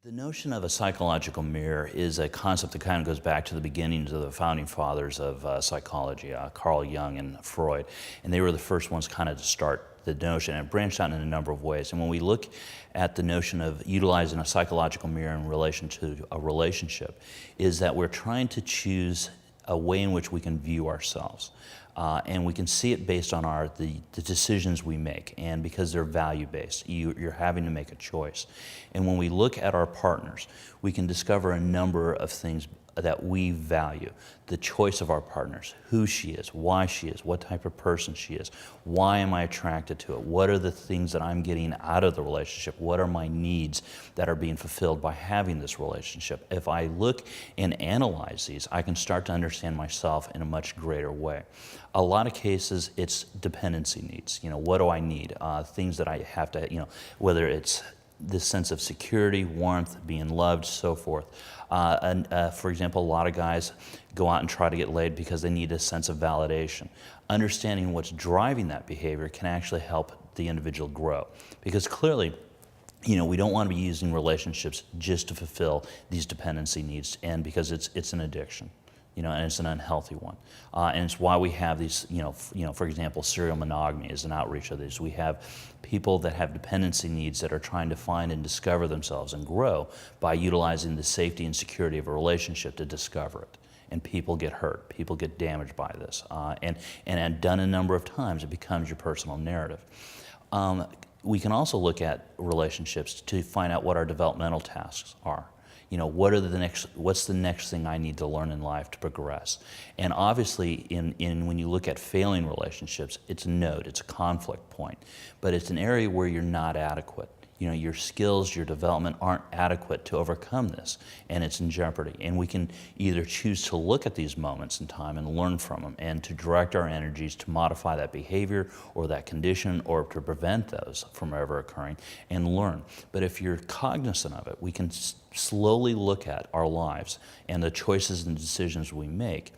The notion of a psychological mirror is a concept that kind of goes back to the beginnings of the founding fathers of psychology, Carl Jung and Freud. And they were the first ones kind of to start the notion, and it branched out in a number of ways. And when we look at the notion of utilizing a psychological mirror in relation to a relationship, is that we're trying to choose a way in which we can view ourselves. And we can see it based on the decisions we make, and because they're value-based, you're having to make a choice. And when we look at our partners, we can discover a number of things that we value. The choice of our partners, who she is, why she is, what type of person she is, why am I attracted to it, what are the things that I'm getting out of the relationship, what are my needs that are being fulfilled by having this relationship. If I look and analyze these, I can start to understand myself in a much greater way. A lot of cases, it's dependency needs. What do I need? Things that I have to, whether it's this sense of security, warmth, being loved, so forth. For example, a lot of guys go out and try to get laid because they need a sense of validation. Understanding what's driving that behavior can actually help the individual grow. Because clearly, we don't want to be using relationships just to fulfill these dependency needs, and because it's an addiction. And it's an unhealthy one. And it's why we have these, for example, serial monogamy is an outreach of these. We have people that have dependency needs that are trying to find and discover themselves and grow by utilizing the safety and security of a relationship to discover it. And people get hurt, people get damaged by this. And done a number of times, it becomes your personal narrative. We can also look at relationships to find out what our developmental tasks are. What's the next thing I need to learn in life to progress? And obviously, when you look at failing relationships, it's a node, it's a conflict point, but it's an area where you're not adequate. Your skills, your development aren't adequate to overcome this, and it's in jeopardy. And we can either choose to look at these moments in time and learn from them, and to direct our energies to modify that behavior or that condition, or to prevent those from ever occurring, and learn. But if you're cognizant of it, we can slowly look at our lives and the choices and decisions we make,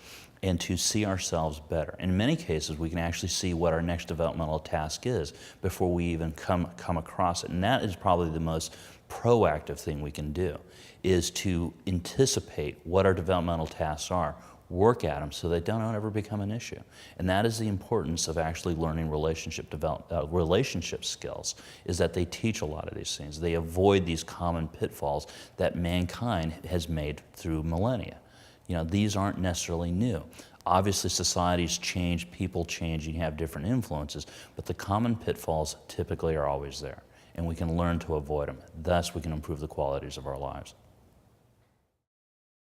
and to see ourselves better. In many cases, we can actually see what our next developmental task is before we even come across it. And that is probably the most proactive thing we can do, is to anticipate what our developmental tasks are, work at them so they don't ever become an issue. And that is the importance of actually learning relationship skills, is that they teach a lot of these things. They avoid these common pitfalls that mankind has made through millennia. These aren't necessarily new. Obviously, societies change, people change, you have different influences, but the common pitfalls typically are always there, and we can learn to avoid them. Thus, we can improve the qualities of our lives.